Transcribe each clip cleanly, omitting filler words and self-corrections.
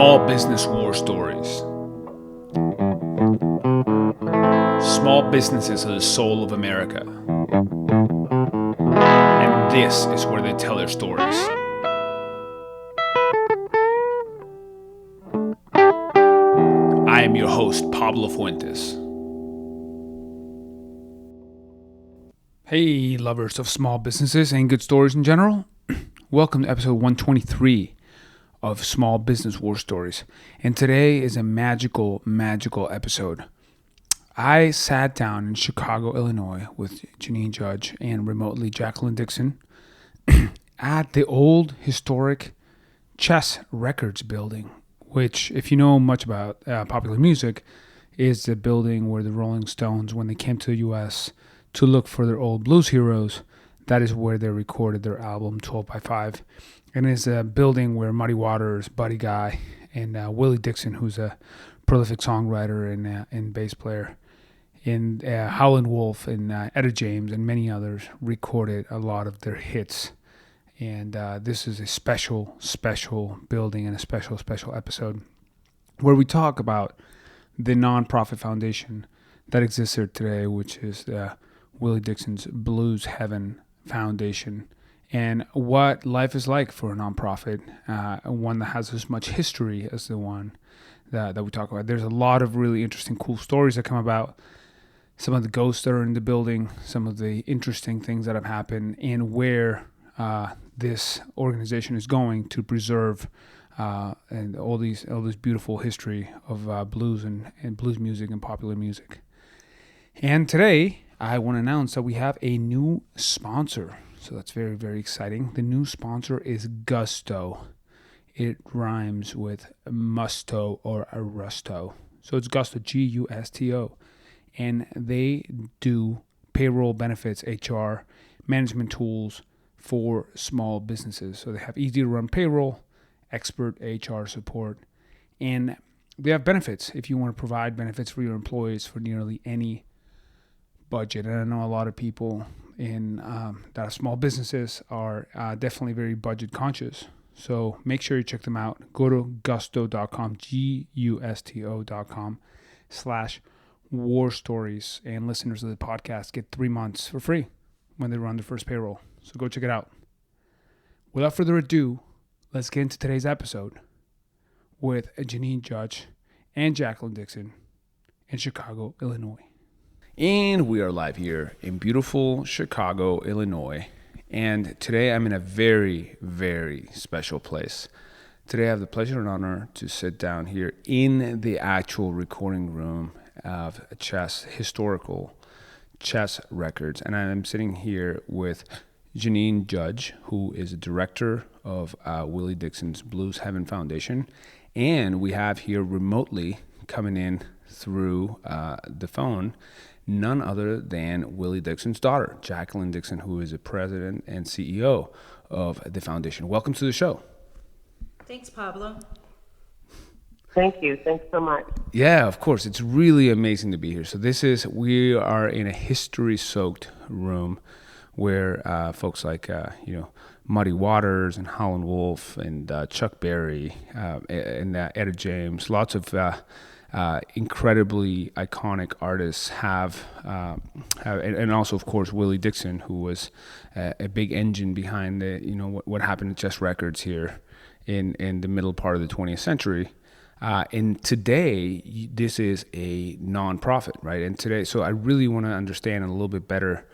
Small business war stories. Small businesses are the soul of America. And this is where they tell their stories. I am your host, Pablo Fuentes. Hey, lovers of small businesses and good stories in general. Welcome to episode 123 of Small Business War Stories. And today is a magical episode. I sat down in Chicago, Illinois with Janine Judge and remotely Jacqueline Dixon at the old historic Chess Records building, which, if you know much about popular music, is the building where the Rolling Stones, when they came to the U.S. to look for their old blues heroes, that is where they recorded their album 12 by 5. And it's a building where Muddy Waters, Buddy Guy, and Willie Dixon, who's a prolific songwriter and bass player, and Howlin' Wolf and Etta James and many others recorded a lot of their hits. And this is a special building and a special episode where we talk about the nonprofit foundation that exists here today, which is Willie Dixon's Blues Heaven Foundation, and what life is like for a nonprofit, one that has as much history as the one that we talk about. There's a lot of really interesting, cool stories that come about, some of the ghosts that are in the building, some of the interesting things that have happened, and where this organization is going to preserve and all this beautiful history of blues and blues music and popular music. And today, I want to announce that we have a new sponsor. So that's very, very exciting. The new sponsor is Gusto. It rhymes with musto or arresto. So it's Gusto, Gusto. And they do payroll, benefits, HR, management tools for small businesses. So they have easy to run payroll, expert HR support, and they have benefits if you want to provide benefits for your employees for nearly any budget. And I know a lot of people in that are small businesses are definitely very budget conscious. So make sure you check them out. Go to gusto.com, gusto.com/war stories, and listeners of the podcast get 3 months for free when they run their first payroll. So go check it out. Without further ado, let's get into today's episode with Janine Judge and Jacqueline Dixon in Chicago, Illinois. And we are live here in beautiful Chicago, Illinois. And today I'm in a very, very special place. Today I have the pleasure and honor to sit down here in the actual recording room of historical Chess Records. And I'm sitting here with Janine Judge, who is a director of Willie Dixon's Blues Heaven Foundation. And we have here remotely coming in through the phone none other than Willie Dixon's daughter, Jacqueline Dixon, who is the president and CEO of the foundation. Welcome to the show. Thanks, Pablo. Thank you. Thanks so much. Yeah, of course. It's really amazing to be here. So we are in a history-soaked room where folks like, Muddy Waters and Howlin' Wolf and Chuck Berry and Etta James, lots of incredibly iconic artists have and also, of course, Willie Dixon, who was a big engine behind what happened at Chess Records here in the middle part of the 20th century. And today, this is a nonprofit, right? And today, so I really want to understand a little bit better,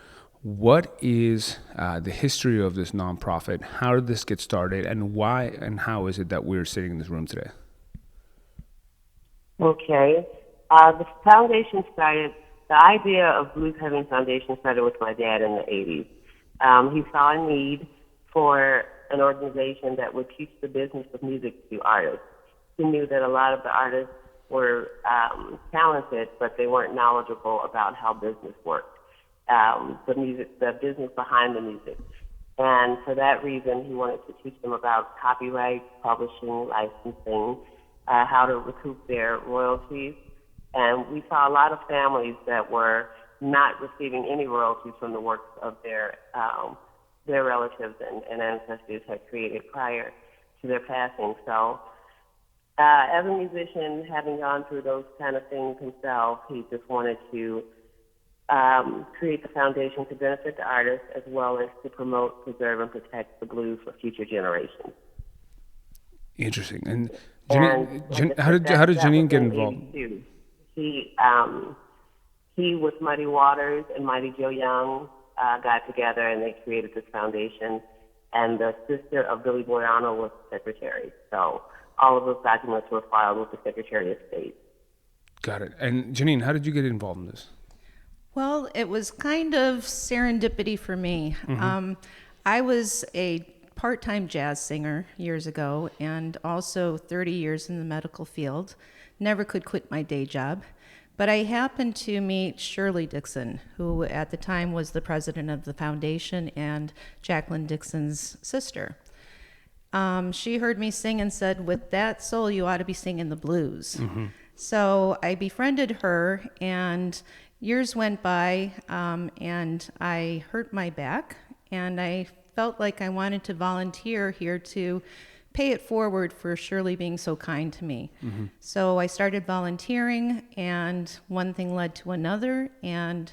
what is the history of this nonprofit? How did this get started? And why and how is it that we're sitting in this room today? Okay. The foundation started, the idea of Blues Heaven Foundation started with my dad in the 80s. He saw a need for an organization that would teach the business of music to artists. He knew that a lot of the artists were talented, but they weren't knowledgeable about how business worked, the business behind the music. And for that reason, he wanted to teach them about copyright, publishing, licensing, how to recoup their royalties. And we saw a lot of families that were not receiving any royalties from the works of their relatives and ancestors had created prior to their passing. So As a musician, having gone through those kind of things himself, he just wanted to create the foundation to benefit the artists as well as to promote, preserve, and protect the blues for future generations. Interesting. And And how did Janine get involved? 82. He with Muddy Waters and Mighty Joe Young got together and they created this foundation. And the sister of Billy Boyano was the secretary. So all of those documents were filed with the Secretary of State. Got it. And Janine, how did you get involved in this? Well, it was kind of serendipity for me. I was a part-time jazz singer years ago and also 30 years in the medical field. Never could quit my day job. But I happened to meet Shirley Dixon, who at the time was the president of the foundation and Jacqueline Dixon's sister. She heard me sing and said, with that soul, you ought to be singing the blues. So I befriended her, and years went by, and I hurt my back, and I felt like I wanted to volunteer here to pay it forward for Shirley being so kind to me. So I started volunteering, and one thing led to another, and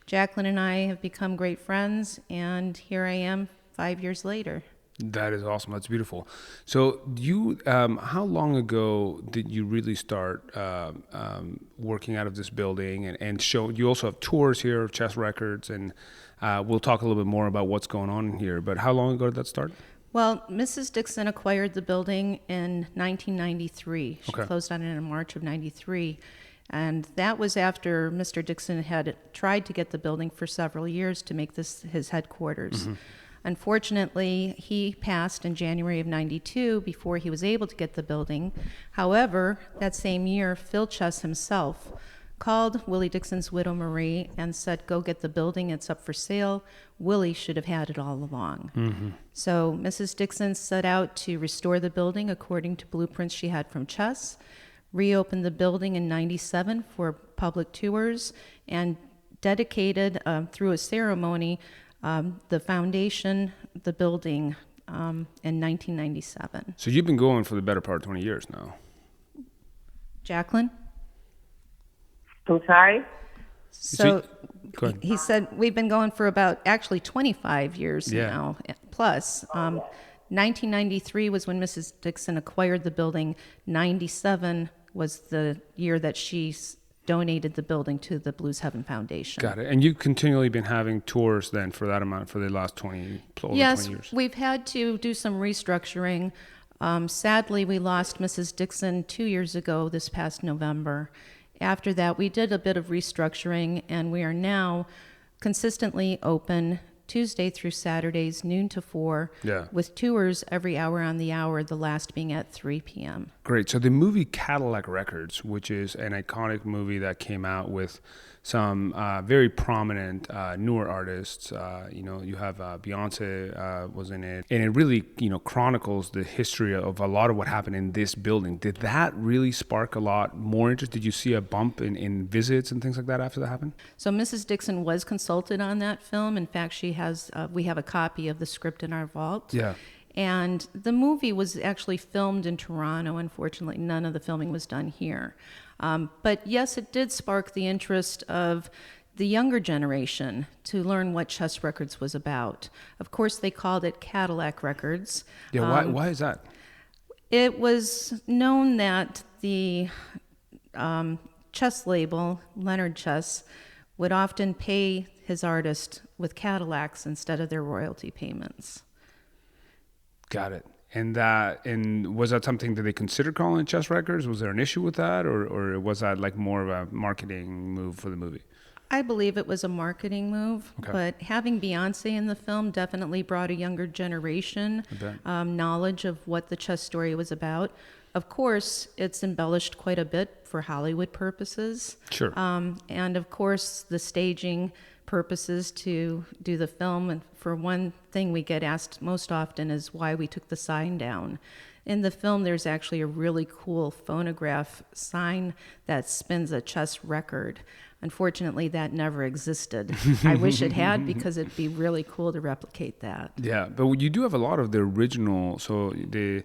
Jacqueline and I have become great friends, and here I am 5 years later. That is awesome. That's beautiful. So how long ago did you really start working out of this building and show? You also have tours here of Chess Records, and we'll talk a little bit more about what's going on here. But how long ago did that start? Well, Mrs. Dixon acquired the building in 1993. She closed on it in March of 93. And that was after Mr. Dixon had tried to get the building for several years to make this his headquarters. Unfortunately, he passed in January of 92 before he was able to get the building. However, that same year, Phil Chess himself called Willie Dixon's widow Marie and said, go get the building, it's up for sale. Willie should have had it all along. So Mrs. Dixon set out to restore the building according to blueprints she had from Chess, reopened the building in 97 for public tours, and dedicated through a ceremony the foundation, the building, in 1997. So you've been going for the better part of 20 years now. Jacqueline? I'm sorry? So go ahead. he said we've been going for about actually 25 years now plus. 1993 was when Mrs. Dixon acquired the building. 97 was the year that she donated the building to the Blues Heaven Foundation. Got it. And you've continually been having tours then for that amount for the last over 20 years. Yes, we've had to do some restructuring. Sadly, we lost Mrs. Dixon 2 years ago this past November. After that, we did a bit of restructuring, and we are now consistently open Tuesday through Saturdays, noon to 4, with tours every hour on the hour, the last being at 3 p.m. Great. So the movie Cadillac Records, which is an iconic movie that came out with some very prominent newer artists. You have Beyonce was in it, and it really chronicles the history of a lot of what happened in this building. Did that really spark a lot more interest? Did you see a bump in visits and things like that after that happened? So Mrs. Dixon was consulted on that film. In fact, she has. We have a copy of the script in our vault. Yeah. And the movie was actually filmed in Toronto. Unfortunately, none of the filming was done here. But yes, it did spark the interest of the younger generation to learn what Chess Records was about. Of course, they called it Cadillac Records. Yeah, why is that? It was known that the Chess label, Leonard Chess, would often pay his artist with Cadillacs instead of their royalty payments. Got it. And was that something that they considered calling it Chess Records? Was there an issue with that, or was that like more of a marketing move for the movie? I believe it was a marketing move, but having Beyonce in the film definitely brought a younger generation knowledge of what the Chess story was about. Of course, it's embellished quite a bit for Hollywood purposes. Sure. And of course, the staging purposes to do the film. And for one thing we get asked most often is why we took the sign down. In the film, there's actually a really cool phonograph sign that spins a Chess record. Unfortunately, that never existed. I wish it had, because it'd be really cool to replicate that. Yeah, but you do have a lot of the original. So the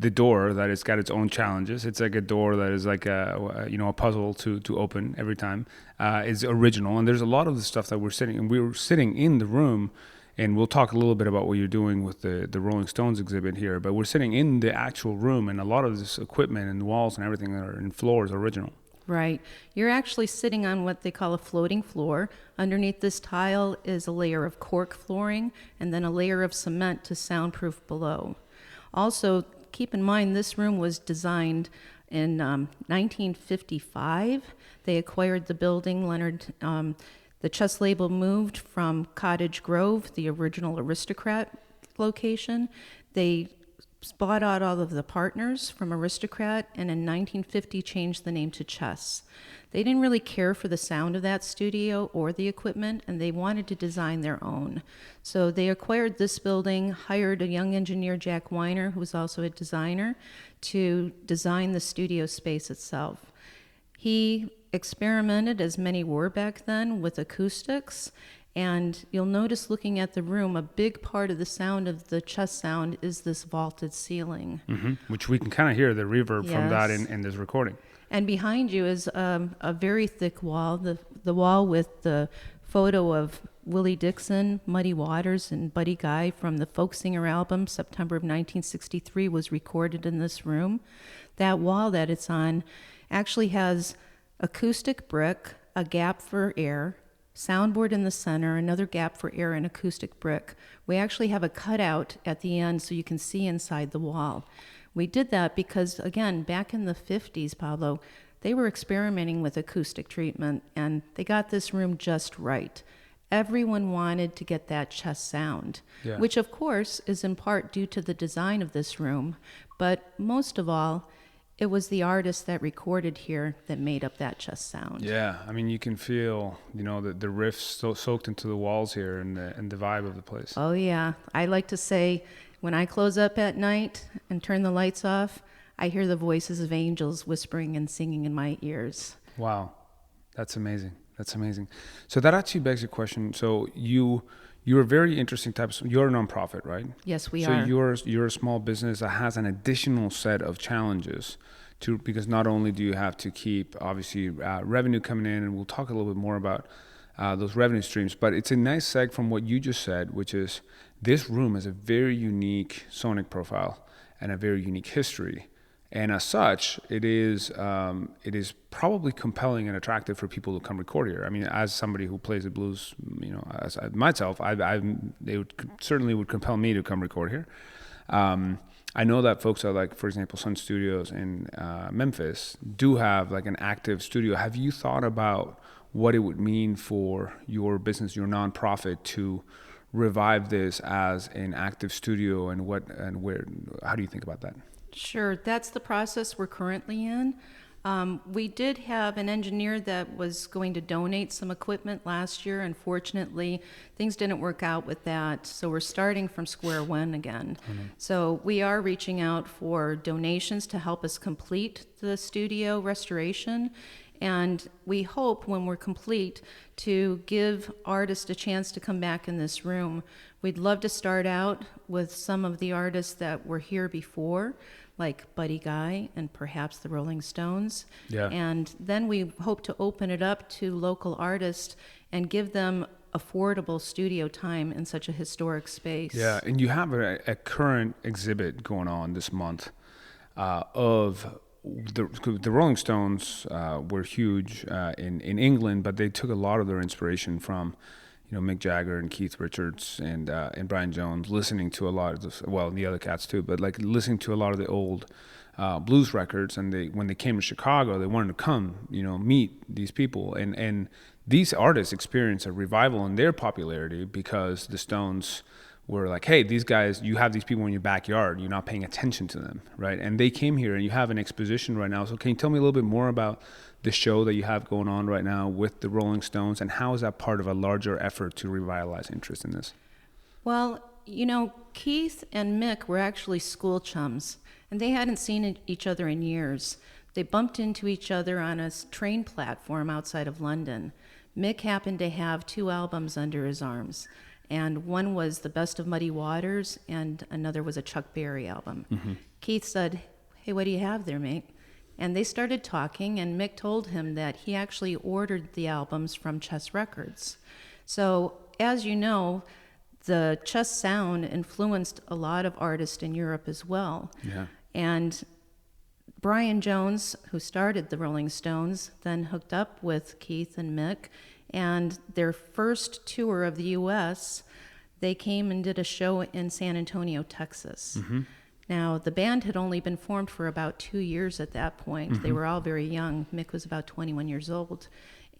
door that it's got its own challenges. It's like a door that is like a puzzle to open every time. Is original, and there's a lot of the stuff that we were sitting in the room. And we'll talk a little bit about what you're doing with the Rolling Stones exhibit here. But we're sitting in the actual room, and a lot of this equipment and walls and everything that are in floors are original. Right. You're actually sitting on what they call a floating floor. Underneath this tile is a layer of cork flooring, and then a layer of cement to soundproof below. Also, keep in mind, this room was designed in 1955. They acquired the building. The chess label moved from Cottage Grove, the original Aristocrat location. They bought out all of the partners from Aristocrat, and in 1950 changed the name to Chess. They didn't really care for the sound of that studio or the equipment, and they wanted to design their own. So they acquired this building, hired a young engineer, Jack Weiner, who was also a designer, to design the studio space itself. He experimented, as many were back then, with acoustics, and you'll notice, looking at the room, a big part of the sound of the chess sound is this vaulted ceiling. Mm-hmm. Which we can kind of hear the reverb from that in this recording. And behind you is a very thick wall, the wall with the photo of Willie Dixon, Muddy Waters, and Buddy Guy from the Folk Singer album, September of 1963, was recorded in this room. That wall that it's on actually has acoustic brick, a gap for air, soundboard in the center, another gap for air, and acoustic brick. We actually have a cutout at the end so you can see inside the wall. We did that because, again, back in the 50s, Pablo, they were experimenting with acoustic treatment, and they got this room just right. Everyone wanted to get that chess sound, which, of course, is in part due to the design of this room, but most of all, it was the artist that recorded here that made up that chess sound. Yeah, I mean, you can feel, the riffs soaked into the walls here, and the vibe of the place. Oh, yeah. I like to say, when I close up at night and turn the lights off, I hear the voices of angels whispering and singing in my ears. Wow, that's amazing. That's amazing. So that actually begs a question. So you're a very interesting type of, you're a nonprofit, right? Yes, we are. So you're a small business that has an additional set of challenges because not only do you have to keep, obviously, revenue coming in, and we'll talk a little bit more about those revenue streams, but it's a nice seg from what you just said, which is this room has a very unique sonic profile and a very unique history. And as such, it is probably compelling and attractive for people to come record here. I mean, as somebody who plays the blues, as myself, certainly would compel me to come record here. I know that folks are like, for example, Sun Studios in Memphis do have like an active studio. Have you thought about what it would mean for your business, your nonprofit, to revive this as an active studio, and where? How do you think about that? Sure, that's the process we're currently in. We did have an engineer that was going to donate some equipment last year. Unfortunately, things didn't work out with that, so we're starting from square one again. Mm-hmm. So we are reaching out for donations to help us complete the studio restoration, and we hope when we're complete to give artists a chance to come back in this room. We'd love to start out with some of the artists that were here before, like Buddy Guy and perhaps the Rolling Stones. Yeah. And then we hope to open it up to local artists and give them affordable studio time in such a historic space. Yeah, and you have a current exhibit going on this month of the Rolling Stones were huge in England, but they took a lot of their inspiration from Mick Jagger and Keith Richards and Brian Jones, listening to a lot of this, well, the other cats too, but like listening to a lot of the old blues records. And when they came to Chicago, they wanted to come, meet these people. And these artists experienced a revival in their popularity because the Stones were like, hey, these guys, you have these people in your backyard, you're not paying attention to them, right? And they came here, and you have an exposition right now. So can you tell me a little bit more about the show that you have going on right now with the Rolling Stones, and how is that part of a larger effort to revitalize interest in this? Well, Keith and Mick were actually school chums, and they hadn't seen each other in years. They bumped into each other on a train platform outside of London. Mick happened to have 2 albums under his arms, and one was The Best of Muddy Waters, and another was a Chuck Berry album. Mm-hmm. Keith said, "Hey, what do you have there, mate?" And they started talking, and Mick told him that he actually ordered the albums from Chess Records. So, as you know, the Chess sound influenced a lot of artists in Europe as well. Yeah. And Brian Jones, who started the Rolling Stones, then hooked up with Keith and Mick, and their first tour of the U.S., they came and did a show in San Antonio, Texas. Mm-hmm. Now, the band had only been formed for about 2 years at that point. Mm-hmm. They were all very young. Mick was about 21 years old.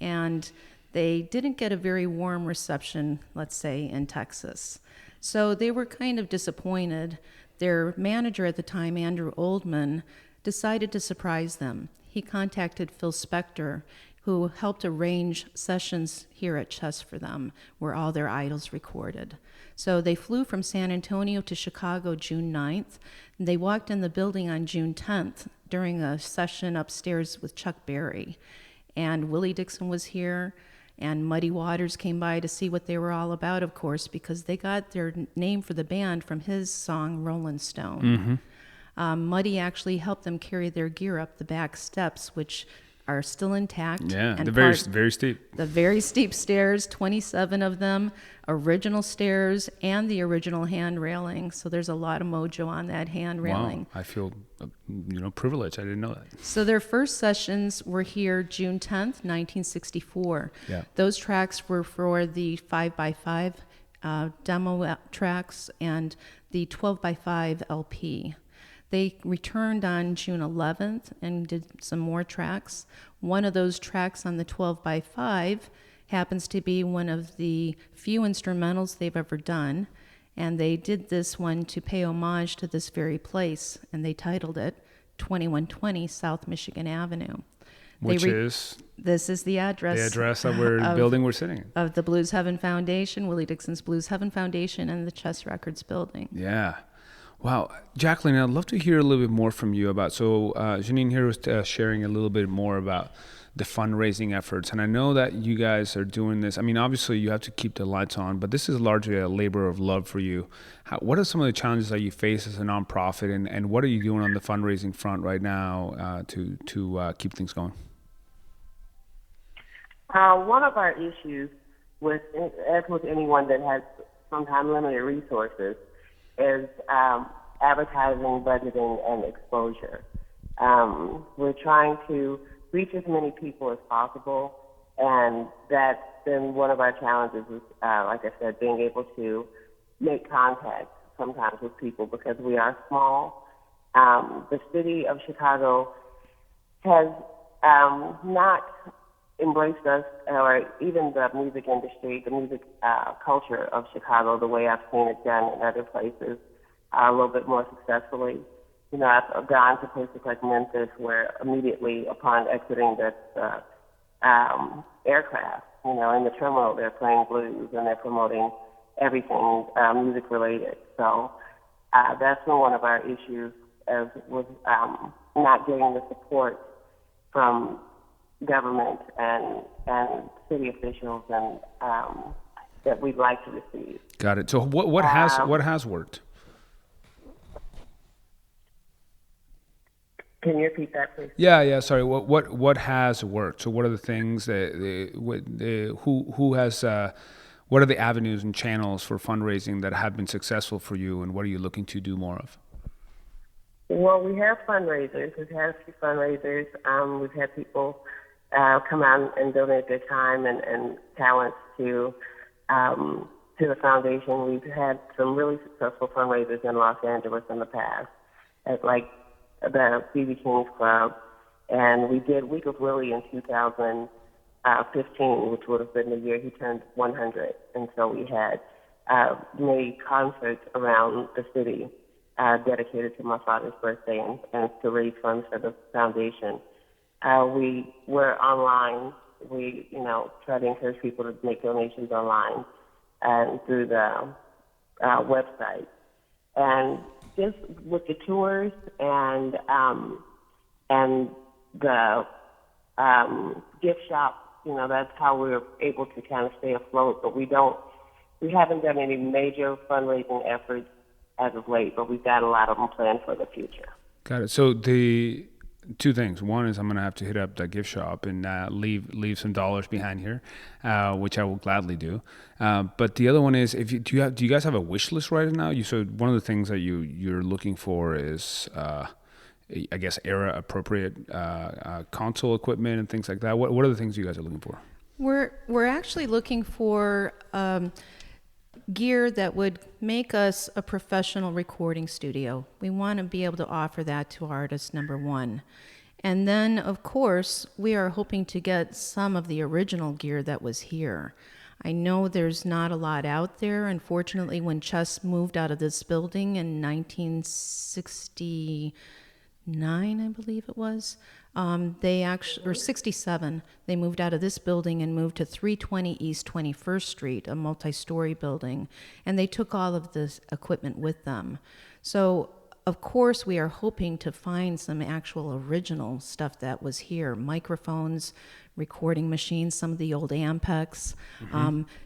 And they didn't get a very warm reception, let's say, in Texas. So they were kind of disappointed. Their manager at the time, Andrew Oldman, decided to surprise them. He contacted Phil Spector, who helped arrange sessions here at Chess for them, where all their idols recorded. So they flew from San Antonio to Chicago June 9th. And they walked in the building on June 10th during a session upstairs with Chuck Berry. And Willie Dixon was here, and Muddy Waters came by to see what they were all about, of course, because they got their name for the band from his song, Rolling Stone. Mm-hmm. Muddy actually helped them carry their gear up the back steps, which are still intact. Yeah, and very steep. The very steep stairs, 27 of them, original stairs, and the original hand railing. So there's a lot of mojo on that hand railing. Wow, I feel privileged. I didn't know that. So their first sessions were here June 10th, 1964. Yeah. Those tracks were for the 5x5 demo tracks and the 12x5 LP. They returned on June 11th and did some more tracks. One of those tracks on the 12x5 happens to be one of the few instrumentals they've ever done, and they did this one to pay homage to this very place, and they titled it 2120 South Michigan Avenue. Which is? This is the address. The address of the building we're sitting in. Of the Blues Heaven Foundation, Willie Dixon's Blues Heaven Foundation, and the Chess Records building. Yeah. Wow. Jacqueline, I'd love to hear a little bit more from you about, Janine here was sharing a little bit more about the fundraising efforts. And I know that you guys are doing this. I mean, obviously you have to keep the lights on, but this is largely a labor of love for you. What are some of the challenges that you face as a nonprofit, and what are you doing on the fundraising front right now to keep things going? One of our issues as with anyone that has sometimes limited resources, is advertising, budgeting, and exposure. We're trying to reach as many people as possible, and that's been one of our challenges is, like I said, being able to make contact sometimes with people because we are small. The city of Chicago has not embraced us, or even the music industry, the music culture of Chicago, the way I've seen it done in other places, a little bit more successfully. You know, I've gone to places like Memphis where immediately upon exiting the aircraft, you know, in the terminal, they're playing blues and they're promoting everything music related. So that's been one of our issues, as with not getting the support from government and city officials and that we'd like to receive. Got it. So what has worked? Can you repeat that, please? Yeah. Sorry. What has worked? So what are the things that what are the avenues and channels for fundraising that have been successful for you, and what are you looking to do more of? Well, we have fundraisers. We've had a few fundraisers. We've had people come out and donate their time and talents to the foundation. We've had some really successful fundraisers in Los Angeles in the past, at like the B.B. King's Club, and we did Week of Willie in 2015, which would have been the year he turned 100, and so we had made concerts around the city dedicated to my father's birthday and to raise funds for the foundation. We were online. We, try to encourage people to make donations online and through the website. And just with the tours and the gift shop, that's how we're able to kind of stay afloat. But we haven't done any major fundraising efforts as of late, but we've got a lot of them planned for the future. Got it. So the two things. One is I'm going to have to hit up that gift shop and leave some dollars behind here, which I will gladly do. But the other one is, do you guys have a wish list right now? So one of the things that you're looking for is, I guess, era appropriate console equipment and things like that. What are the things you guys are looking for? We're actually looking for gear that would make us a professional recording studio. We want to be able to offer that to artists, number one. And then, of course, we are hoping to get some of the original gear that was here. I know there's not a lot out there. Unfortunately, when Chess moved out of this building in 1969, I believe it was, or 67, they moved out of this building and moved to 320 East 21st Street, a multi-story building, and they took all of this equipment with them. So, of course, we are hoping to find some actual original stuff that was here, microphones, recording machines, some of the old Ampex.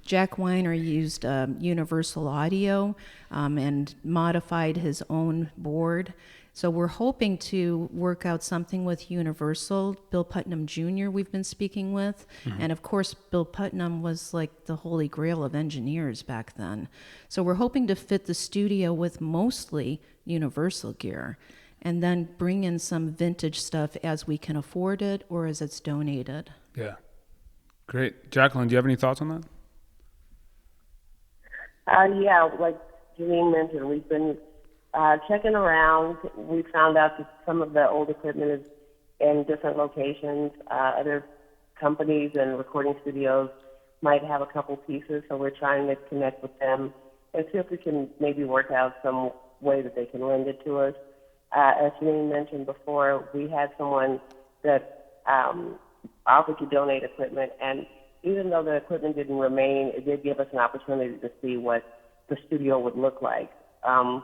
Jack Weiner used Universal Audio and modified his own board. So we're hoping to work out something with Universal. Bill Putnam Jr. we've been speaking with. And of course, Bill Putnam was like the holy grail of engineers back then. So we're hoping to fit the studio with mostly Universal gear and then bring in some vintage stuff as we can afford it or as it's donated. Yeah. Great. Jacqueline, do you have any thoughts on that? Yeah, like Janine mentioned, we've been checking around. We found out that some of the old equipment is in different locations. Other companies and recording studios might have a couple pieces, so we're trying to connect with them and see if we can maybe work out some way that they can lend it to us. As Janine mentioned before, we had someone that offered to donate equipment, and even though the equipment didn't remain, it did give us an opportunity to see what the studio would look like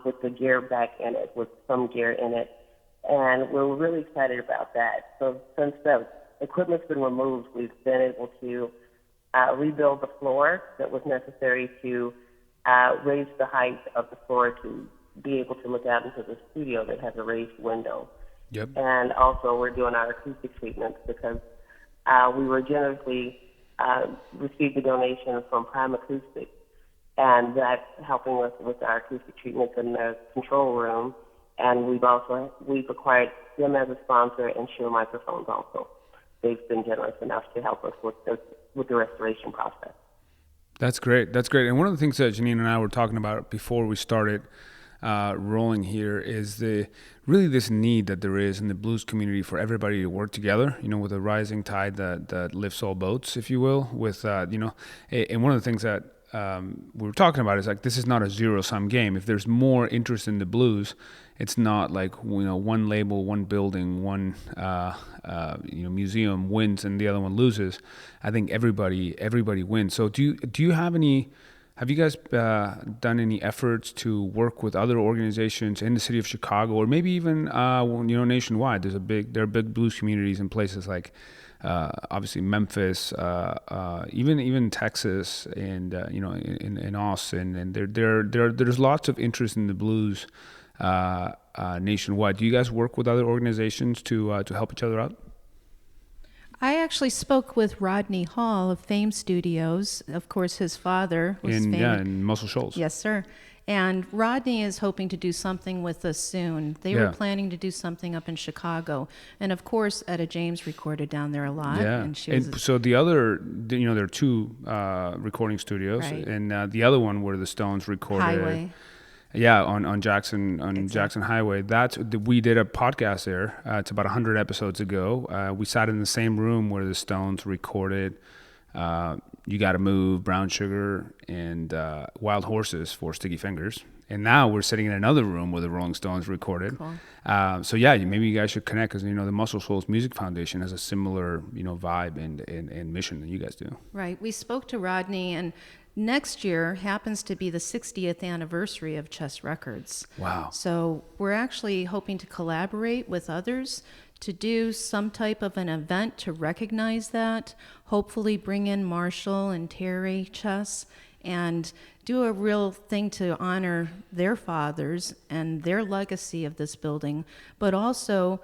with the gear back in it, with some gear in it. And we're really excited about that. So since the equipment's been removed, we've been able to rebuild the floor that was necessary to raise the height of the floor to be able to look out into the studio that has a raised window. Yep. And also we're doing our acoustic treatments because we were generously received a donation from Prime Acoustic, and that's helping us with our acoustic treatments in the control room. And we've acquired them as a sponsor and Shure microphones also. They've been generous enough to help us with the restoration process. That's great. That's great. And one of the things that Janine and I were talking about before we started rolling here is really this need that there is in the blues community for everybody to work together, with a rising tide that lifts all boats, if you will, with, and one of the things that we were talking about is like, this is not a zero-sum game. If there's more interest in the blues, it's not like, one label, one building, one, museum wins and the other one loses. I think everybody wins. So do you have you guys done any efforts to work with other organizations in the city of Chicago, or maybe even nationwide? There are big blues communities in places like obviously Memphis, even Texas, and in Austin, and there's lots of interest in the blues nationwide. Do you guys work with other organizations to help each other out? I actually spoke with Rodney Hall of Fame Studios. Of course, his father was famous. In Muscle Shoals. Yes, sir. And Rodney is hoping to do something with us soon. They were planning to do something up in Chicago. And of course, Etta James recorded down there a lot. Yeah. And so the other, there are two recording studios. Right. And the other one where the Stones recorded. Highway. Yeah, on Jackson Exactly. Jackson Highway. We did a podcast there. It's about 100 episodes ago. We sat in the same room where the Stones recorded "You Gotta Move," "Brown Sugar," and "Wild Horses" for Sticky Fingers. And now we're sitting in another room where the Rolling Stones recorded. Cool. So yeah, maybe you guys should connect because the Muscle Shoals Music Foundation has a similar vibe and mission than you guys do. Right. We spoke to Rodney, and next year happens to be the 60th anniversary of Chess Records. Wow. So we're actually hoping to collaborate with others to do some type of an event to recognize that, hopefully bring in Marshall and Terry Chess and do a real thing to honor their fathers and their legacy of this building, but also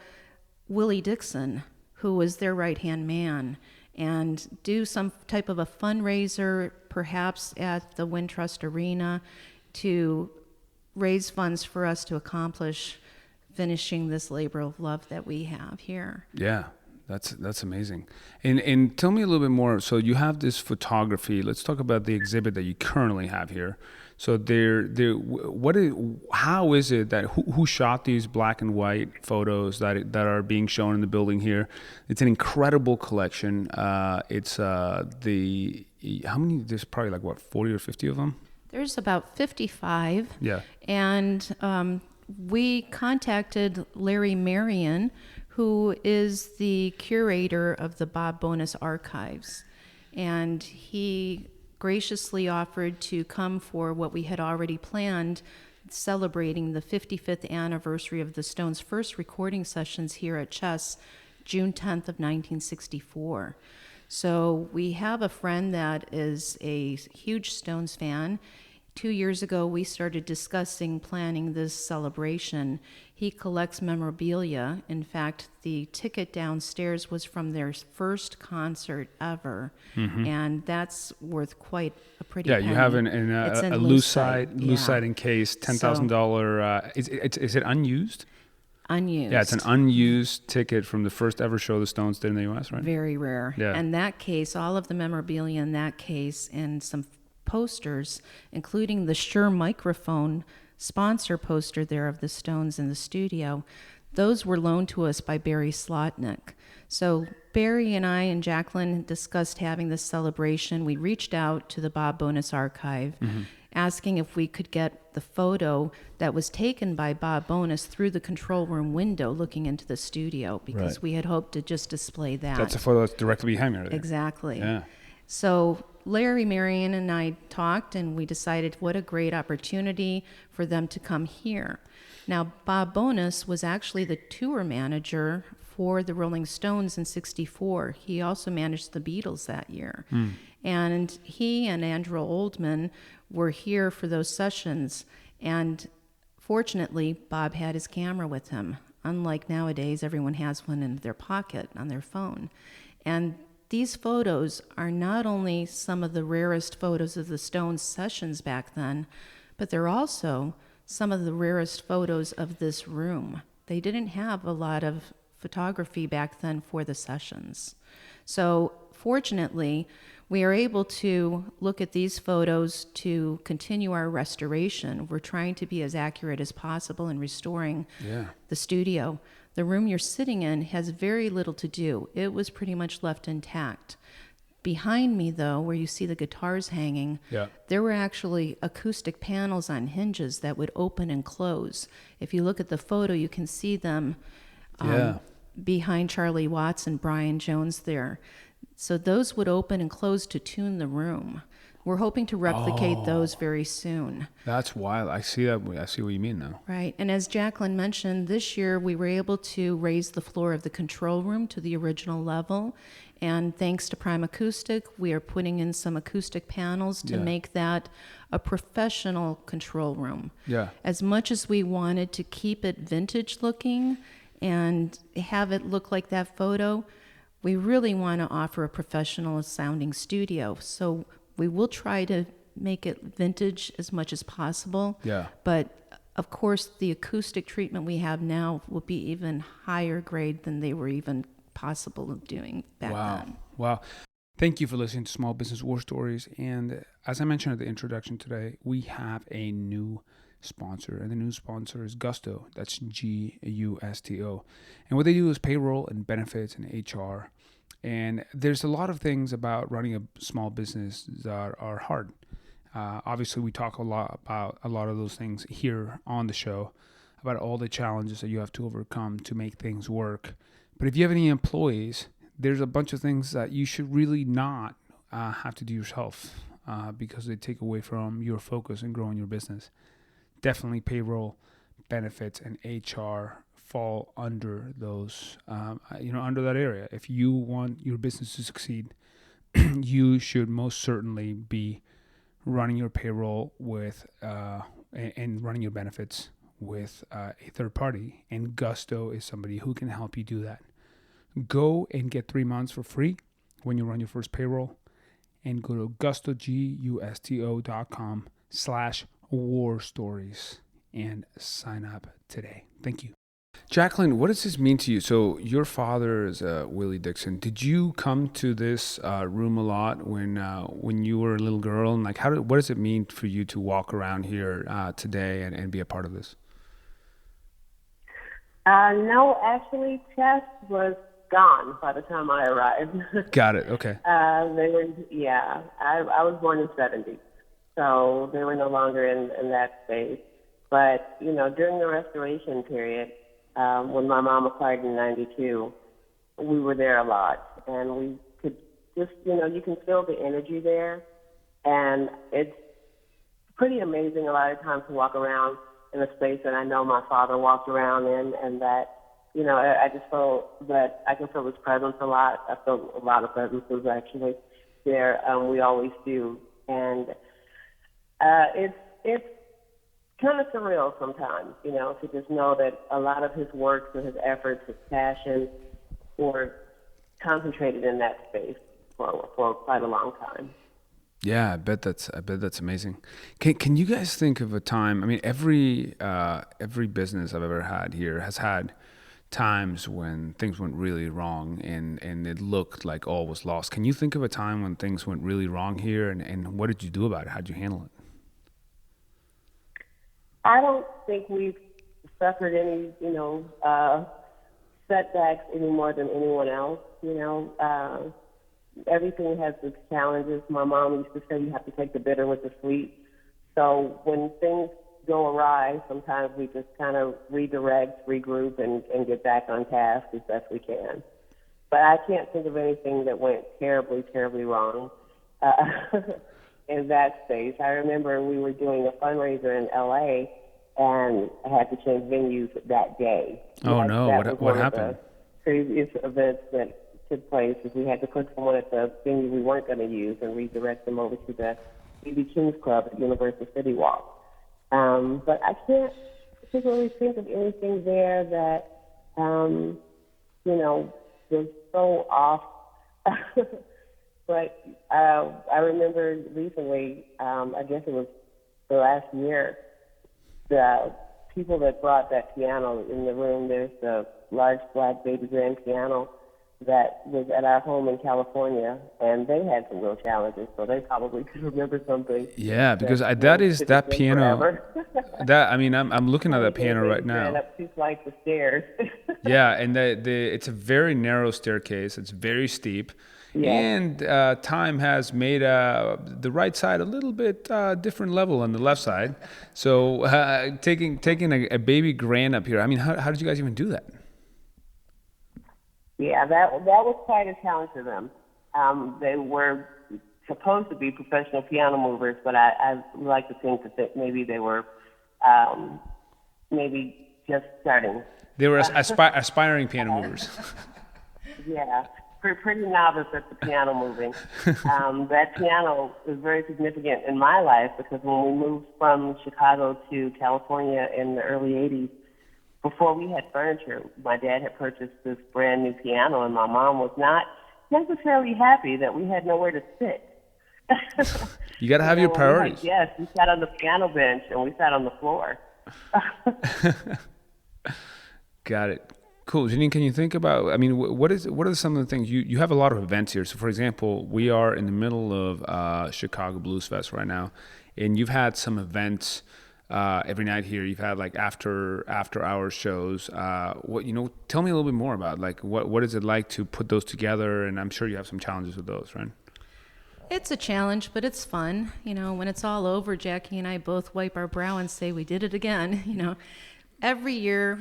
Willie Dixon, who was their right-hand man, and do some type of a fundraiser, perhaps at the Wintrust Arena, to raise funds for us to accomplish finishing this labor of love that we have here. Yeah, that's amazing. And tell me a little bit more. So you have this photography. Let's talk about the exhibit that you currently have here. So how is it that who shot these black and white photos that are being shown in the building here? It's an incredible collection. It's how many? There's probably like what, 40 or 50 of them. There's about 55. Yeah. And we contacted Larry Marion, who is the curator of the Bob Bonus archives. And he graciously offered to come for what we had already planned, celebrating the 55th anniversary of the Stones' first recording sessions here at Chess, June 10th of 1964. So we have a friend that is a huge Stones fan. 2 years ago, we started discussing planning this celebration. He collects memorabilia. In fact, the ticket downstairs was from their first concert ever, and that's worth quite a pretty penny. You have a lucite encased $10,000. Is it unused? Unused. Yeah, it's an unused ticket from the first ever show the Stones did in the U.S., right? Very rare. Yeah. And that case, all of the memorabilia in that case, and some posters, including the Shure microphone sponsor poster there of the Stones in the studio, those were loaned to us by Barry Slotnick. So Barry and I and Jacqueline discussed having this celebration. We reached out to the Bob Bonus archive, asking if we could get the photo that was taken by Bob Bonus through the control room window looking into the studio, because we had hoped to just display that. That's a photo that's directly behind me right there. Exactly. Yeah. So Larry Marion and I talked, and we decided what a great opportunity for them to come here. Now, Bob Bonus was actually the tour manager for the Rolling Stones in '64. He also managed the Beatles that year. And he and Andrew Oldman were here for those sessions. And fortunately, Bob had his camera with him. Unlike nowadays, everyone has one in their pocket on their phone. And these photos are not only some of the rarest photos of the Stones sessions back then, but they're also some of the rarest photos of this room. They didn't have a lot of photography back then for the sessions. So fortunately, we are able to look at these photos to continue our restoration. We're trying to be as accurate as possible in restoring the studio. The room you're sitting in has very little to do. It was pretty much left intact. Behind me, though, where you see the guitars hanging, there were actually acoustic panels on hinges that would open and close. If you look at the photo, you can see them behind Charlie Watts and Brian Jones there. So those would open and close to tune the room. We're hoping to replicate those very soon. That's wild. I see that. I see what you mean now. Right. And as Jacqueline mentioned, this year we were able to raise the floor of the control room to the original level. And thanks to Prime Acoustic, we are putting in some acoustic panels to make that a professional control room. Yeah. As much as we wanted to keep it vintage looking and have it look like that photo, we really want to offer a professional sounding studio. So we will try to make it vintage as much as possible. Yeah. But of course, the acoustic treatment we have now will be even higher grade than they were even possible of doing back then. Wow. Thank you for listening to Small Business War Stories. And as I mentioned at the introduction today, we have a new sponsor, and the new sponsor is Gusto. That's Gusto. And what they do is payroll and benefits and HR. And there's a lot of things about running a small business that are hard. Obviously, we talk a lot about a lot of those things here on the show, about all the challenges that you have to overcome to make things work. But if you have any employees, there's a bunch of things that you should really not have to do yourself because they take away from your focus in growing your business. Definitely payroll, benefits, and HR fall under those, under that area. If you want your business to succeed, you should most certainly be running your payroll with and running your benefits with a third party. And Gusto is somebody who can help you do that. Go and get 3 months for free when you run your first payroll, and go to gusto.com/war stories and sign up today. Thank you. Jacqueline, what does this mean to you? So your father is Willie Dixon. Did you come to this room a lot when you were a little girl? And like, what does it mean for you to walk around here today and be a part of this? No, actually, chess was gone by the time I arrived. Got it. Okay. I was born in '70, so they were no longer in that space. But during the Restoration period, when my mom acquired in '92, we were there a lot, and we could just, you can feel the energy there, and it's pretty amazing a lot of times to walk around in a space that I know my father walked around in, and that, I just feel that I can feel his presence a lot. I feel a lot of presences actually there. We always do, and it's kind of surreal sometimes, to just know that a lot of his works and his efforts, his passion, were concentrated in that space for quite a long time. Yeah, I bet that's amazing. Can you guys think of a time? I mean, every business I've ever had here has had times when things went really wrong and it looked like all was lost. Can you think of a time when things went really wrong here, and what did you do about it? How did you handle it? I don't think we've suffered any, setbacks any more than anyone else. Everything has its challenges. My mom used to say you have to take the bitter with the sweet. So when things go awry, sometimes we just kind of redirect, regroup, and get back on task as best we can. But I can't think of anything that went terribly, terribly wrong in that space. I remember we were doing a fundraiser in L.A., and I had to change venues that day. Oh, no. What happened? The previous events that took place is we had to put someone at the venue we weren't going to use and redirect them over to the B.B. King's Club at Universal City Walk. But I can't particularly think of anything there that, was so off. But I remember recently, I guess it was the last year, the people that brought that piano in the room, there's the large black baby grand piano that was at our home in California, and they had some real challenges, so they probably could remember something. Yeah, because that piano. I'm looking at that piano right now. Ran up 2 flights of stairs. Yeah, and it's a very narrow staircase. It's very steep. Yeah. And time has made the right side a little bit different level on the left side. So taking a baby grand up here, I mean, how did you guys even do that? Yeah, that was quite a challenge for them. They were supposed to be professional piano movers, but I like to think that maybe they were maybe just starting. They were aspiring piano movers. Yeah, pretty novice at the piano moving. That piano was very significant in my life because when we moved from Chicago to California in the early 80s, before we had furniture, my dad had purchased this brand new piano, and my mom was not necessarily happy that we had nowhere to sit. You got to have your priorities. Yes, we sat on the piano bench and we sat on the floor. Got it. Cool. Janine, can you think about, I mean, what are some of the things, you have a lot of events here. So for example, we are in the middle of Chicago Blues Fest right now, and you've had some events every night here. You've had like after hour shows. Tell me a little bit more about like what is it like to put those together? And I'm sure you have some challenges with those, right? It's a challenge, but it's fun. When it's all over, Jackie and I both wipe our brow and say we did it again. Every year,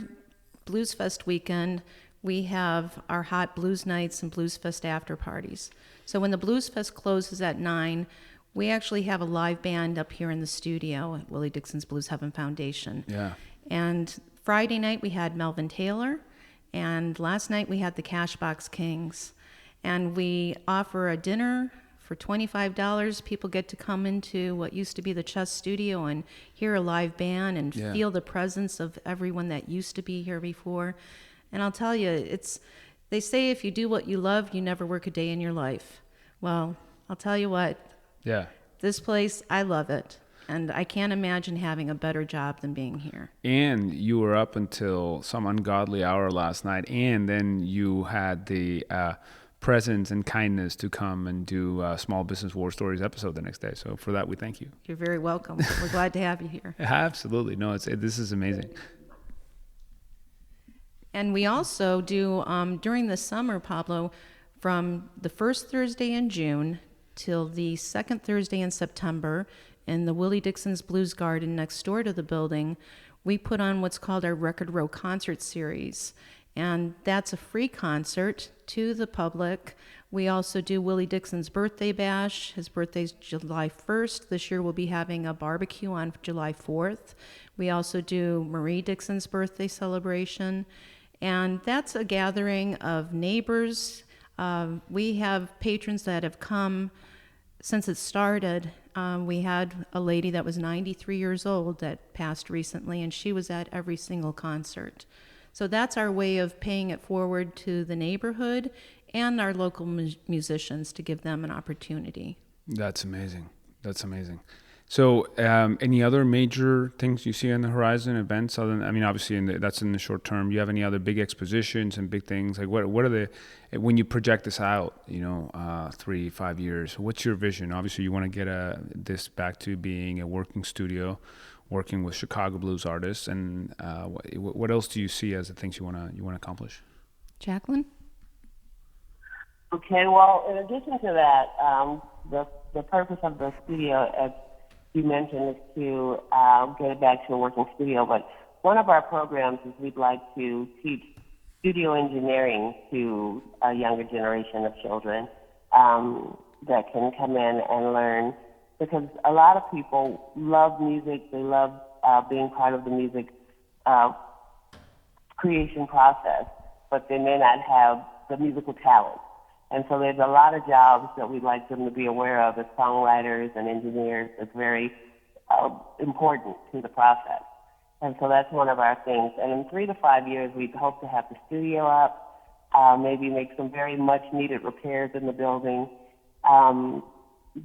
Blues Fest weekend, we have our hot blues nights and Blues Fest after parties. So when the Blues Fest closes at 9, we actually have a live band up here in the studio at Willie Dixon's Blues Heaven Foundation. Yeah. And Friday night we had Melvin Taylor, and last night we had the Cashbox Kings. And we offer a dinner for $25. People get to come into what used to be the chess studio and hear a live band and feel the presence of everyone that used to be here before. And I'll tell you, they say if you do what you love, you never work a day in your life. Well, I'll tell you what. Yeah. This place, I love it. And I can't imagine having a better job than being here. And you were up until some ungodly hour last night, and then you had the presence and kindness to come and do Small Business War Stories episode the next day. So for that, we thank you. You're very welcome. We're glad to have you here. Absolutely. No, this is amazing. And we also do, during the summer, Pablo, from the first Thursday in June till the second Thursday in September, in the Willie Dixon's Blues Garden next door to the building, we put on what's called our Record Row Concert Series. And that's a free concert to the public. We also do Willie Dixon's Birthday Bash. His birthday's July 1st. This year we'll be having a barbecue on July 4th. We also do Marie Dixon's birthday celebration. And that's a gathering of neighbors. We have patrons that have come since it started. We had a lady that was 93 years old that passed recently, and she was at every single concert. So that's our way of paying it forward to the neighborhood and our local musicians to give them an opportunity. That's amazing. That's amazing. So any other major things you see on the horizon, events? Obviously that's in the short term. Do you have any other big expositions and big things? Like what are when you project this out, 3-5 years, what's your vision? Obviously you want to get this back to being a working studio, working with Chicago blues artists, and what else do you see as the things you want to accomplish? Jacqueline? Okay, well, in addition to that, the purpose of the studio, as you mentioned, is to get it back to a working studio. But one of our programs is we'd like to teach studio engineering to a younger generation of children that can come in and learn. Because a lot of people love music, they love being part of the music creation process, but they may not have the musical talent. And so there's a lot of jobs that we'd like them to be aware of as songwriters and engineers. It's very important to the process. And so that's one of our things. And in 3 to 5 years, we hope to have the studio up, maybe make some very much needed repairs in the building,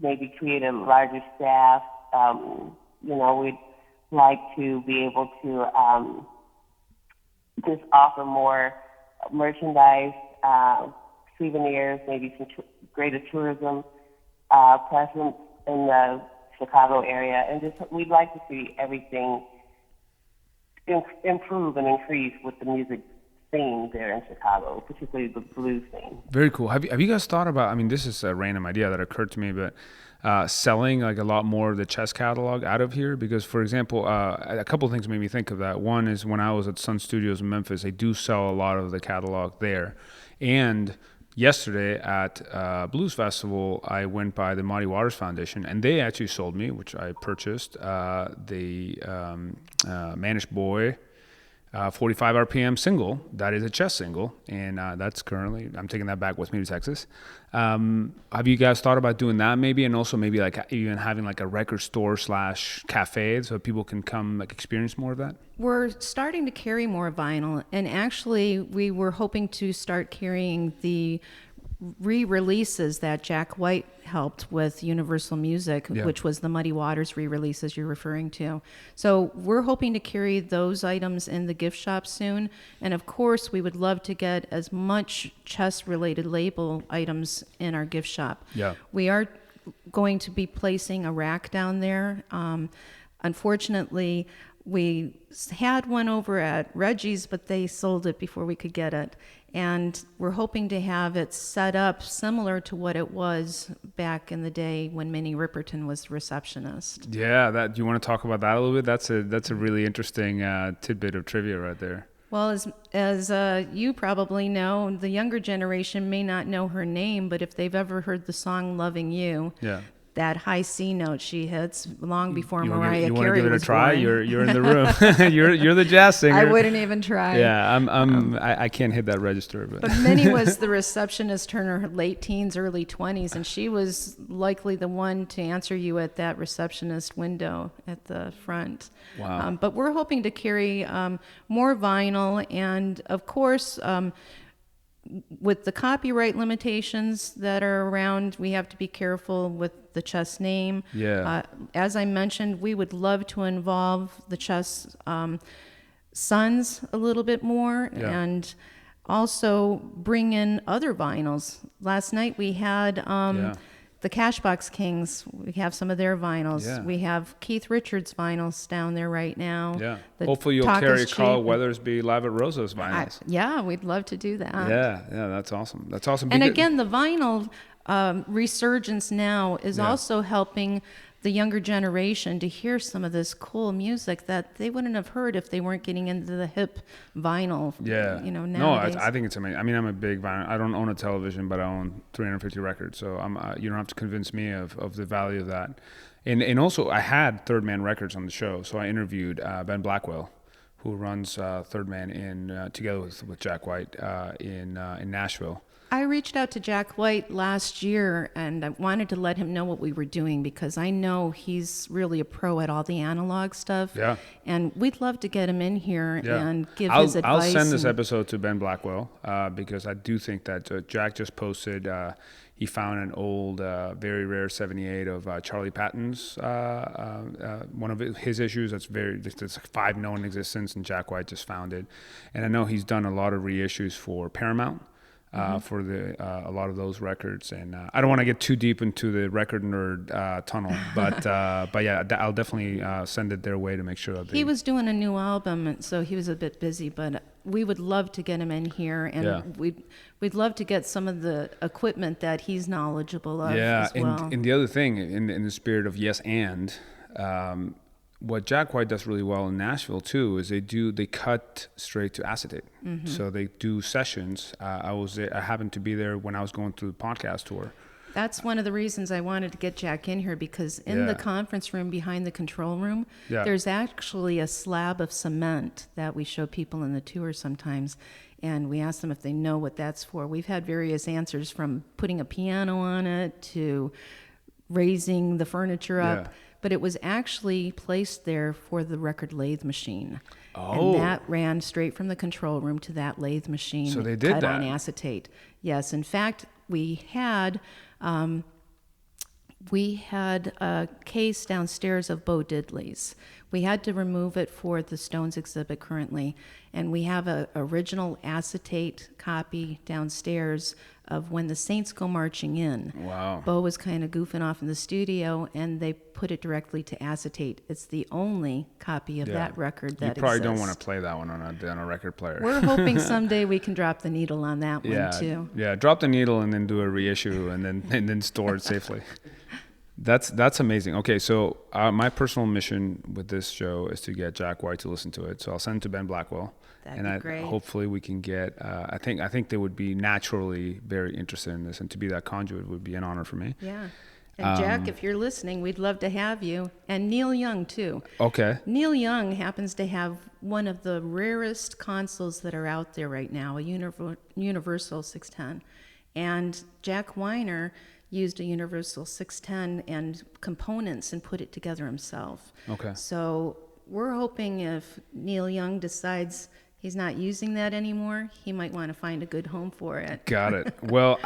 maybe create a larger staff. We'd like to be able to just offer more merchandise, souvenirs, maybe some greater tourism presence in the Chicago area. And just we'd like to see everything improve and increase with the music scene there in Chicago, particularly the blues scene. Very cool. Have you guys thought about, this is a random idea that occurred to me, but selling like a lot more of the chess catalog out of here? Because, for example, a couple of things made me think of that. One is when I was at Sun Studios in Memphis, they do sell a lot of the catalog there. And yesterday at Blues Festival, I went by the Muddy Waters Foundation, and they actually sold me, which I purchased, the Manish Boy 45 RPM single. That is a chess single, and that's currently, I'm taking that back with me to Texas. Have you guys thought about doing that maybe, and also maybe like even having like a record store / cafe so people can come like experience more of that? We're starting to carry more vinyl, and actually we were hoping to start carrying the re-releases that Jack White helped with Universal Music, which was the Muddy Waters re-releases you're referring to. So we're hoping to carry those items in the gift shop soon. And of course, we would love to get as much chess-related label items in our gift shop. Yeah. We are going to be placing a rack down there. Unfortunately, we had one over at Reggie's, but they sold it before we could get it. And we're hoping to have it set up similar to what it was back in the day when Minnie Ripperton was the receptionist. Yeah, do you want to talk about that a little bit? That's a really interesting tidbit of trivia right there. Well, as you probably know, the younger generation may not know her name, but if they've ever heard the song "Loving You," that high C note she hits long before You Mariah want to Carey give it a was try? born. You're in the room. you're the jazz singer. I wouldn't even try. Yeah, I can't hit that register. But Minnie was the receptionist in her late teens, early 20s, and she was likely the one to answer you at that receptionist window at the front. Wow. But we're hoping to carry more vinyl, and of course, with the copyright limitations that are around, we have to be careful with the chess name. Yeah. As I mentioned, we would love to involve the chess sons a little bit more, and also bring in other vinyls. Last night we had the Cashbox Kings. We have some of their vinyls. Yeah. We have Keith Richards vinyls down there right now. Yeah. The Hopefully you'll Talk carry is Carl Cheap. Weathersby live at Rosa's vinyls. Yeah, we'd love to do that. Yeah, that's awesome. That's awesome. And Because- again, the vinyl resurgence now is also helping the younger generation to hear some of this cool music that they wouldn't have heard if they weren't getting into the hip vinyl. Yeah. You know, No, nowadays. I think it's amazing. I mean, I'm a big vinyl. I don't own a television, but I own 350 records. So you don't have to convince me of the value of that. And also, I had Third Man Records on the show. So I interviewed Ben Blackwell, who runs Third Man together with Jack White in Nashville. I reached out to Jack White last year, and I wanted to let him know what we were doing because I know he's really a pro at all the analog stuff. Yeah. And we'd love to get him in here and give I'll, his advice. I'll send this and- episode to Ben Blackwell because I do think that Jack just posted. He found an old, very rare 78 of Charlie Patton's one of his issues. There's 5 known in existence, and Jack White just found it. And I know he's done a lot of reissues for Paramount. For a lot of those records, and I don't want to get too deep into the record nerd tunnel, but yeah, I'll definitely send it their way to make sure that He was doing a new album, and so he was a bit busy, but we would love to get him in here, and we'd love to get some of the equipment that he's knowledgeable of as well. And the other thing, in the spirit of yes and. What Jack White does really well in Nashville too is they cut straight to acetate. So they do sessions. I happened to be there when I was going through the podcast tour. That's one of the reasons I wanted to get Jack in here, because in the conference room behind the control room, there's actually a slab of cement that we show people in the tour sometimes. And we ask them if they know what that's for. We've had various answers, from putting a piano on it to raising the furniture up. But it was actually placed there for the record lathe machine. Oh. And that ran straight from the control room to that lathe machine. So they did cut that. on acetate. Yes. In fact, we had a case downstairs of Bo Diddley's. We had to remove it for the Stones exhibit currently. And we have an original acetate copy downstairs of When the Saints Go Marching In. Wow. Bo was kind of goofing off in the studio, and they put it directly to acetate. It's the only copy of that record that exists. You probably don't want to play that one on a record player. We're hoping someday we can drop the needle on that one too. Yeah, drop the needle and then do a reissue and then store it safely. That's amazing. Okay, so my personal mission with this show is to get Jack White to listen to it. So I'll send it to Ben Blackwell. That'd be great. Hopefully we can get. I think they would be naturally very interested in this, and to be that conduit would be an honor for me. Yeah. And Jack, if you're listening, we'd love to have you. And Neil Young, too. Okay. Neil Young happens to have one of the rarest consoles that are out there right now, a Universal 610. And Jack Weiner used a Universal 610 and components and put it together himself. Okay. So we're hoping if Neil Young decides he's not using that anymore, he might want to find a good home for it. Got it. Well,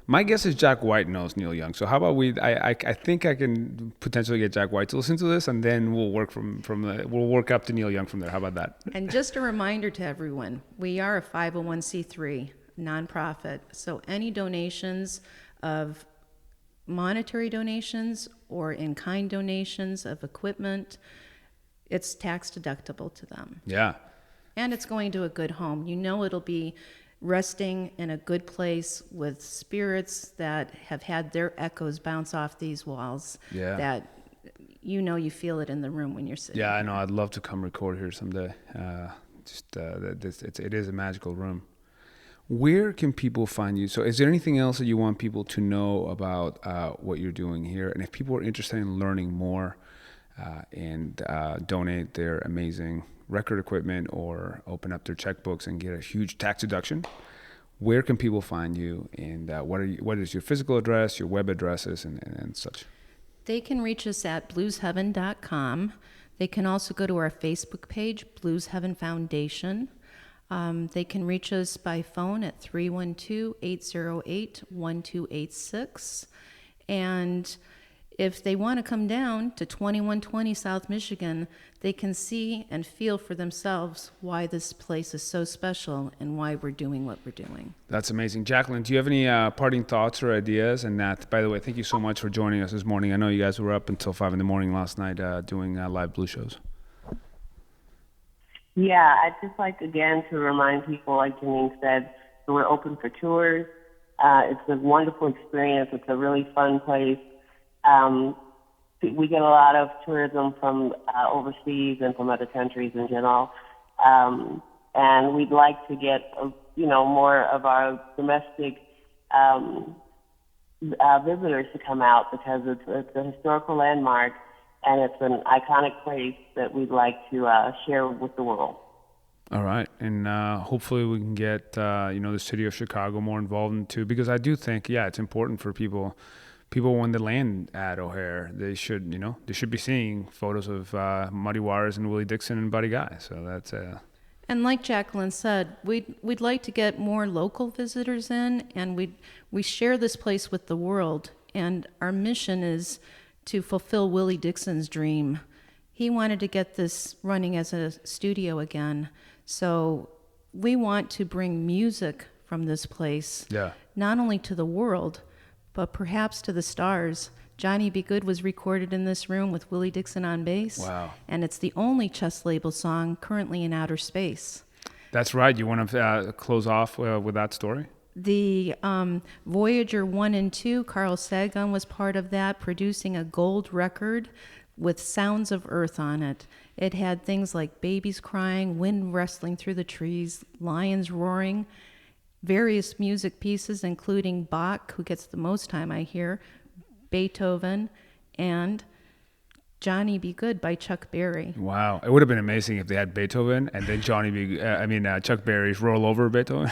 my guess is Jack White knows Neil Young. So how about I think I can potentially get Jack White to listen to this, and then we'll work we'll work up to Neil Young from there. How about that? And just a reminder to everyone, we are a 501c3 nonprofit. So any donations of monetary donations or in-kind donations of equipment, it's tax deductible to them. Yeah. And it's going to a good home. You know it'll be resting in a good place with spirits that have had their echoes bounce off these walls. Yeah. That you feel it in the room when you're sitting. Yeah, I know. I'd love to come record here someday. It is a magical room. Where can people find you? So is there anything else that you want people to know about what you're doing here? And if people are interested in learning more and donate their amazing record equipment or open up their checkbooks and get a huge tax deduction, where can people find you? And what is your physical address, your web addresses, and such? They can reach us at bluesheaven.com. They can also go to our Facebook page, Blues Heaven Foundation. They can reach us by phone at 312-808-1286. And if they want to come down to 2120 South Michigan, they can see and feel for themselves why this place is so special and why we're doing what we're doing. That's amazing. Jacqueline, do you have any parting thoughts or ideas? And Nat, by the way, thank you so much for joining us this morning. I know you guys were up until 5 a.m. last night doing live blues shows. Yeah, I'd just like, again, to remind people, like Janine said, that we're open for tours. It's a wonderful experience. It's a really fun place. We get a lot of tourism from overseas and from other countries in general. And we'd like to get, more of our domestic visitors to come out because it's a historical landmark and it's an iconic place that we'd like to share with the world. All right. And hopefully we can get, the city of Chicago more involved in too, because I do think, it's important for people when they land at O'Hare, they should be seeing photos of Muddy Waters and Willie Dixon and Buddy Guy. So that's And like Jacqueline said, we'd like to get more local visitors in, and we share this place with the world. And our mission is to fulfill Willie Dixon's dream. He wanted to get this running as a studio again. So we want to bring music from this place, not only to the world, but perhaps to the stars. Johnny Be Good was recorded in this room with Willie Dixon on bass. Wow. And it's the only Chess Label song currently in outer space. That's right. You want to close off with that story? The Voyager 1 and 2, Carl Sagan was part of that, producing a gold record with Sounds of Earth on it. It had things like babies crying, wind rustling through the trees, lions roaring, various music pieces, including Bach, who gets the most time I hear, Beethoven, and Johnny Be Good by Chuck Berry. Wow. It would have been amazing if they had Beethoven and then Chuck Berry's Roll Over Beethoven.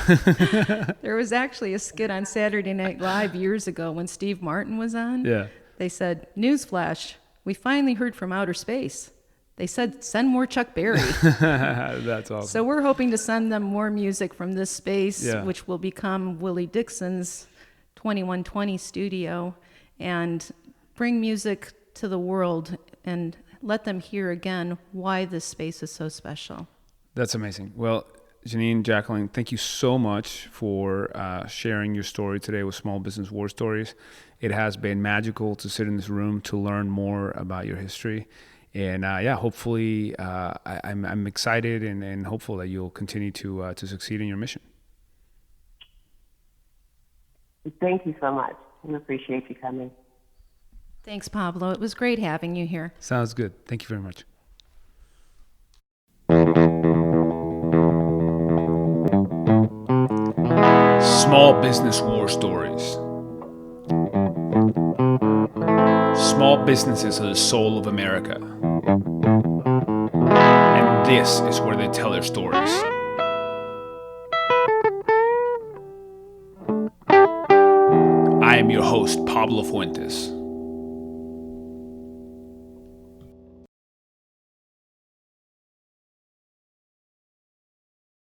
There was actually a skit on Saturday Night Live years ago when Steve Martin was on. Yeah. They said, "Newsflash, we finally heard from outer space." They said, "Send more Chuck Berry." That's awesome. So we're hoping to send them more music from this space, which will become Willie Dixon's 2120 studio, and bring music to the world and let them hear again why this space is so special. That's amazing. Well, Janine, Jacqueline, thank you so much for sharing your story today with Small Business War Stories. It has been magical to sit in this room to learn more about your history. And hopefully I'm excited and hopeful that you'll continue to succeed in your mission. Thank you so much. We appreciate you coming. Thanks, Pablo. It was great having you here. Sounds good. Thank you very much. Small Business War Stories. Small businesses are the soul of America. And this is where they tell their stories. I am your host, Pablo Fuentes.